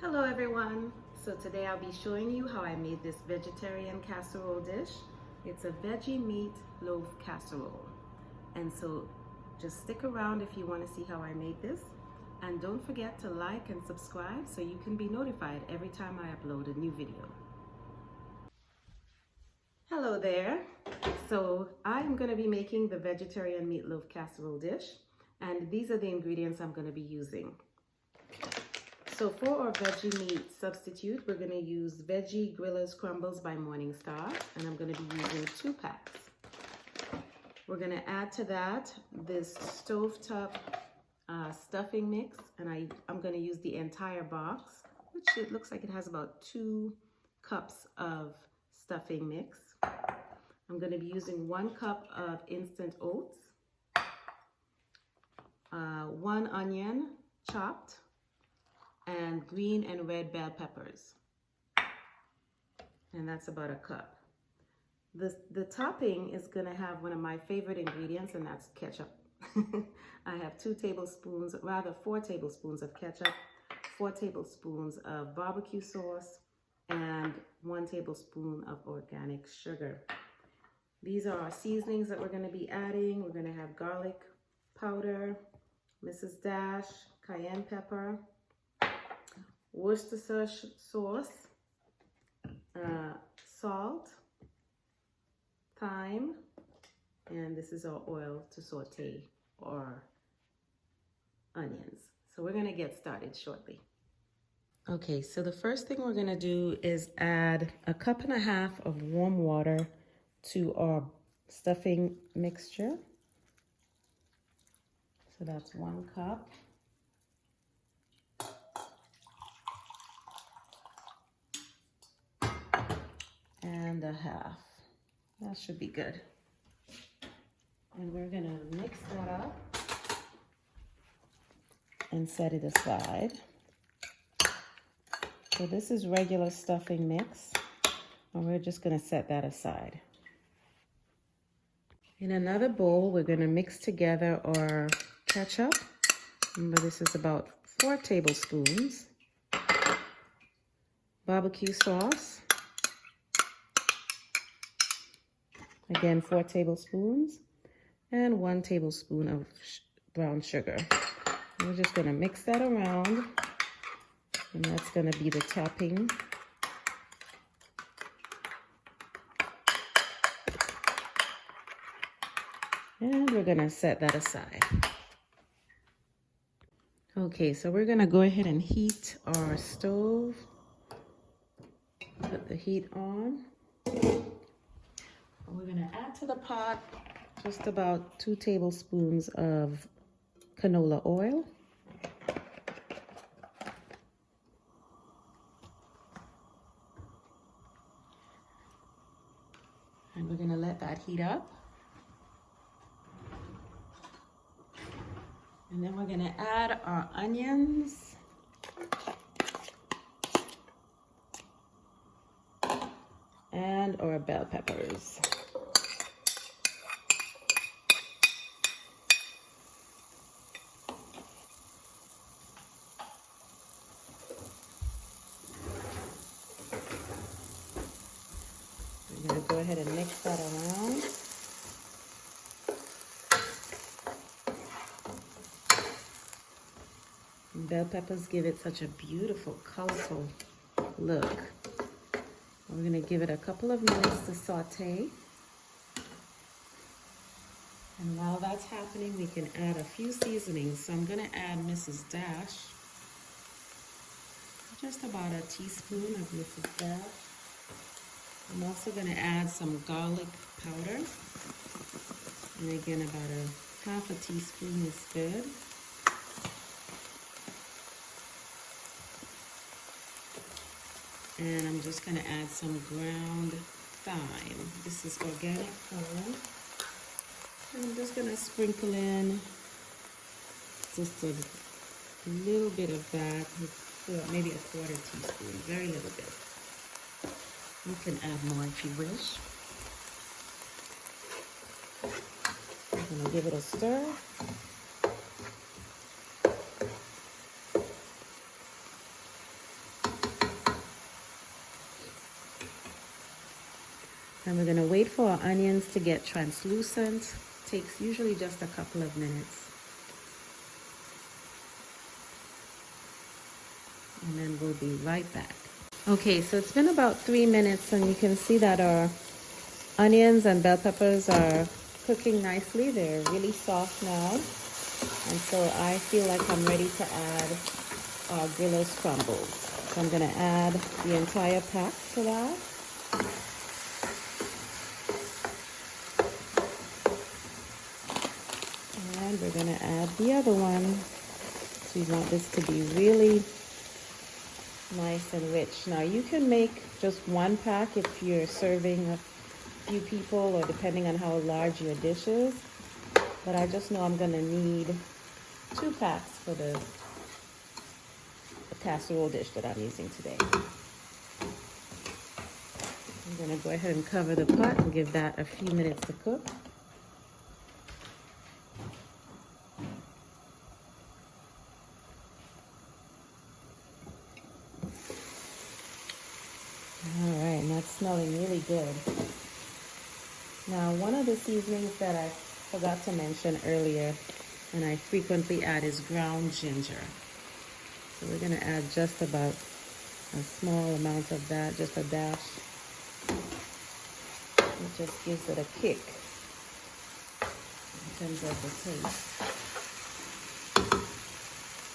Hello everyone. So today I'll be showing you how I made this vegetarian casserole dish. It's a veggie meat loaf casserole. And so just stick around if you want to see how I made this. And don't forget to like and subscribe so you can be notified every time I upload a new video. Hello there. So I'm going to be making the vegetarian meatloaf casserole dish. And these are the ingredients I'm going to be using. So for our veggie meat substitute, we're going to use Veggie Grillers Crumbles by Morningstar, and I'm going to be using 2 packs. We're going to add to that this stovetop stuffing mix, and I'm going to use the entire box, which it looks like it has about 2 cups of stuffing mix. I'm going to be using 1 cup of instant oats, 1 onion chopped, and green and red bell peppers, and that's about 1 cup. The topping is going to have one of my favorite ingredients, and that's ketchup. I have 4 tablespoons of ketchup, 4 tablespoons of barbecue sauce, and 1 tablespoon of organic sugar. These are our seasonings that we're going to be adding. We're going to have garlic powder, Mrs. Dash, cayenne pepper, Worcestershire sauce, salt, thyme, and this is our oil to saute our onions. So we're going to get started shortly. Okay, so the first thing we're going to do is add 1.5 cups of warm water to our stuffing mixture. So that's 1 cup. And 1/2. That should be good. And we're gonna mix that up and set it aside. So this is regular stuffing mix, and we're just gonna set that aside. In another bowl, we're gonna mix together our ketchup. Remember, this is about 4 tablespoons. Barbecue sauce. Again, 4 tablespoons, and 1 tablespoon of brown sugar. We're just going to mix that around, and that's going to be the topping. And we're going to set that aside. Okay, so we're going to go ahead and heat our stove. Put the heat on. We're going to add to the pot just about 2 tablespoons of canola oil. And we're going to let that heat up. And then we're going to add our onions. And our bell peppers. I'm going to go ahead and mix that around. And bell peppers give it such a beautiful, colorful look. We're going to give it a couple of minutes to saute. And while that's happening, we can add a few seasonings. So I'm going to add Mrs. Dash. Just about 1 teaspoon of Mrs. Dash. I'm also going to add some garlic powder. And again, about 1/2 teaspoon is good. And I'm just going to add some ground thyme. This is organic thyme. And I'm just going to sprinkle in just a little bit of that, maybe 1/4 teaspoon, very little bit. You can add more if you wish. I'm going to give it a stir. And we're gonna wait for our onions to get translucent. Takes usually just a couple of minutes. And then we'll be right back. Okay, so it's been about 3 minutes and you can see that our onions and bell peppers are cooking nicely. They're really soft now. And so I feel like I'm ready to add our Grillo crumbles. So I'm gonna add the entire pack to that. And we're gonna add the other one. So we want this to be really nice and rich. Now you can make just one pack if you're serving a few people or depending on how large your dish is. But I just know I'm gonna need 2 packs for the casserole dish that I'm using today. I'm gonna go ahead and cover the pot and give that a few minutes to cook. All right, and that's smelling really good. Now, one of the seasonings that I forgot to mention earlier and I frequently add is ground ginger. So we're gonna add just about a small amount of that, just a dash. It just gives it a kick in terms of the taste.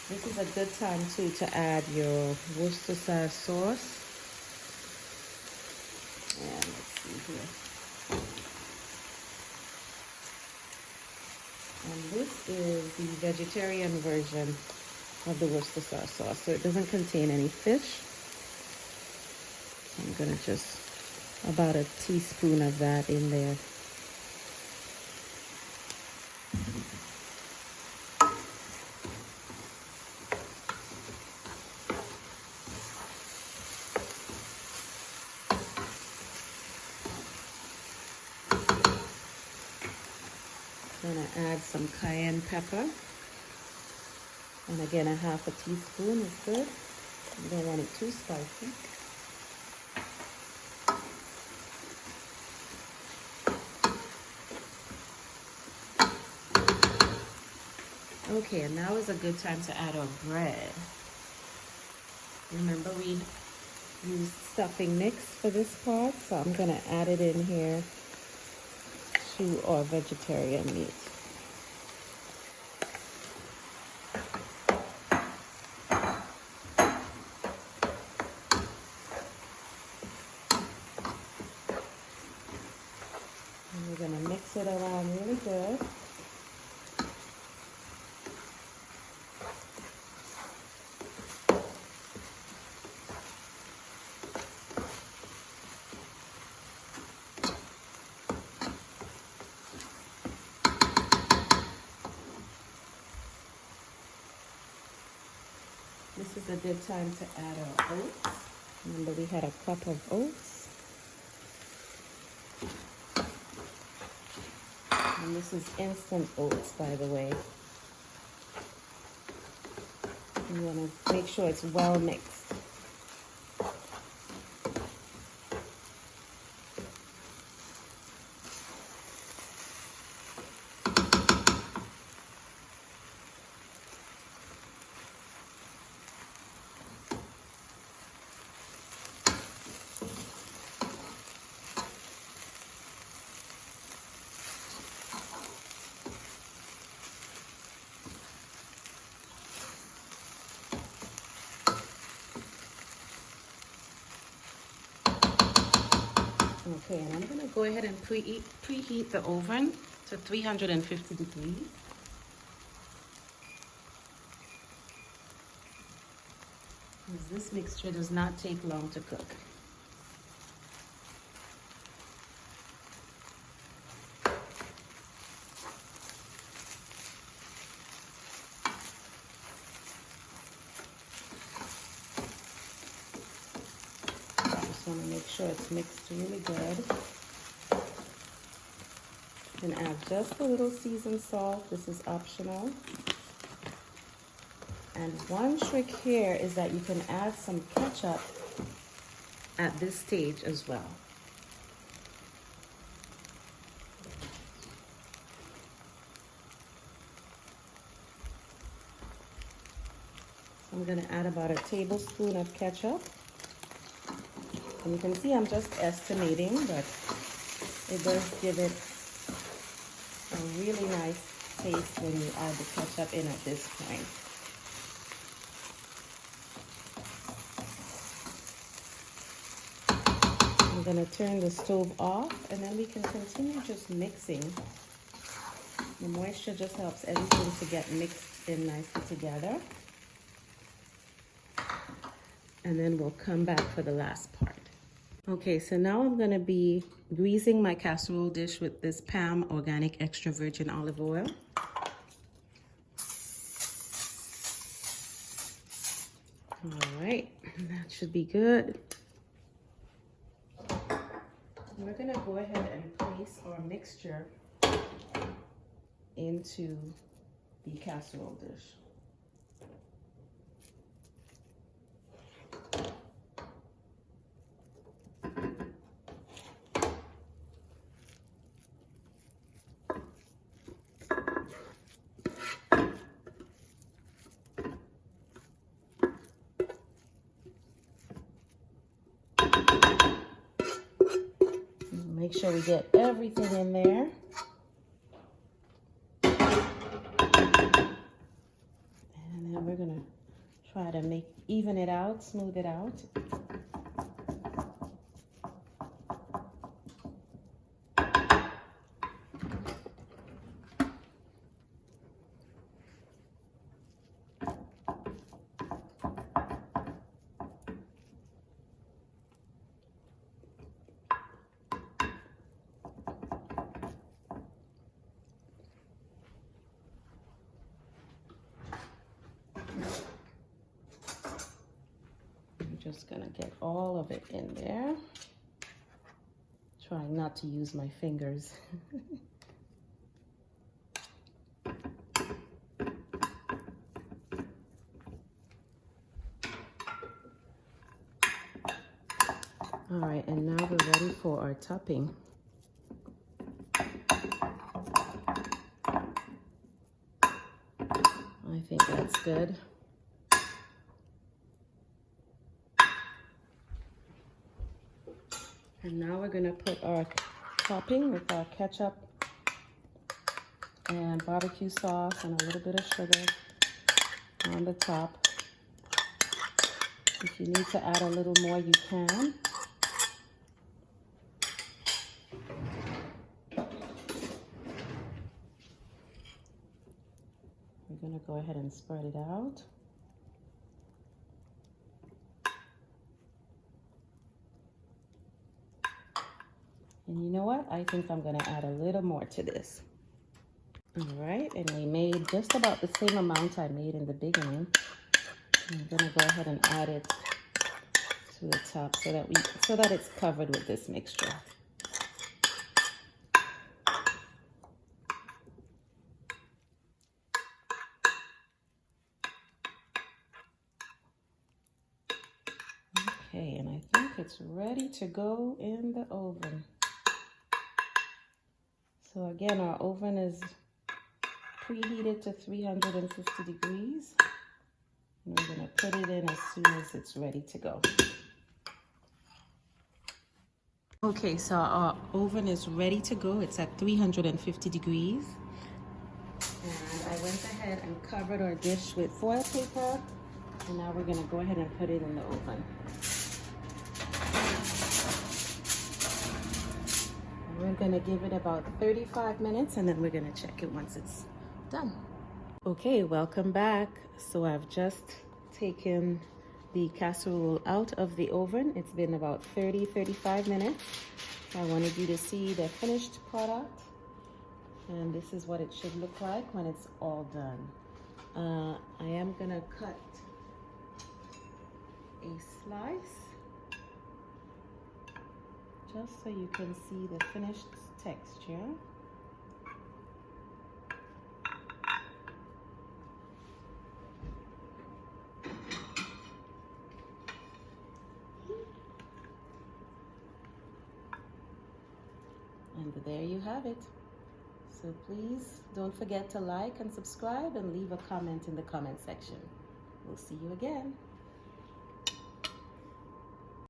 This is a good time too to add your Worcestershire sauce. And let's see here. And this is the vegetarian version of the Worcestershire sauce. So it doesn't contain any fish. I'm gonna just about a teaspoon of that in there. I'm gonna add some cayenne pepper. And again, a half a teaspoon is good. You don't want it too spicy. Okay, and now is a good time to add our bread. Remember we used stuffing mix for this part, so I'm gonna add it in here to our vegetarian meat. And we're gonna mix it around really good. This is a good time to add our oats. Remember we had a cup of oats. And this is instant oats, by the way. You want to make sure it's well mixed. Okay, and I'm going to go ahead and preheat the oven to 350 degrees. Because this mixture does not take long to cook. Want to make sure it's mixed really good. Then add just a little seasoned salt. This is optional. And one trick here is that you can add some ketchup at this stage as well. I'm gonna add about a tablespoon of ketchup. And you can see I'm just estimating, but it does give it a really nice taste when you add the ketchup in at this point. I'm gonna turn the stove off, and then we can continue just mixing. The moisture just helps everything to get mixed in nicely together. And then we'll come back for the last part. Okay, so now I'm gonna be greasing my casserole dish with this Palm Organic Extra Virgin Olive Oil. All right, that should be good. We're gonna go ahead and place our mixture into the casserole dish. Make sure we get everything in there. And then we're gonna try to even it out, smooth it out. Just gonna get all of it in there. Trying not to use my fingers. All right, and now we're ready for our topping. I think that's good. And now we're gonna put our topping with our ketchup and barbecue sauce and a little bit of sugar on the top. If you need to add a little more, you can. We're gonna go ahead and spread it out. And you know what? I think I'm gonna add a little more to this. All right, and we made just about the same amount I made in the beginning. I'm gonna go ahead and add it to the top so that it's covered with this mixture. Okay, and I think it's ready to go in the oven. So again, our oven is preheated to 350 degrees. And we're gonna put it in as soon as it's ready to go. Okay, so our oven is ready to go. It's at 350 degrees. And I went ahead and covered our dish with foil paper. And now we're gonna go ahead and put it in the oven. We're gonna give it about 35 minutes and then we're gonna check it once it's done. Okay, welcome back. So I've just taken the casserole out of the oven. It's been about 35 minutes. I wanted you to see the finished product. And this is what it should look like when it's all done. I am gonna cut a slice just so you can see the finished texture. And there you have it. So please don't forget to like and subscribe and leave a comment in the comment section. We'll see you again.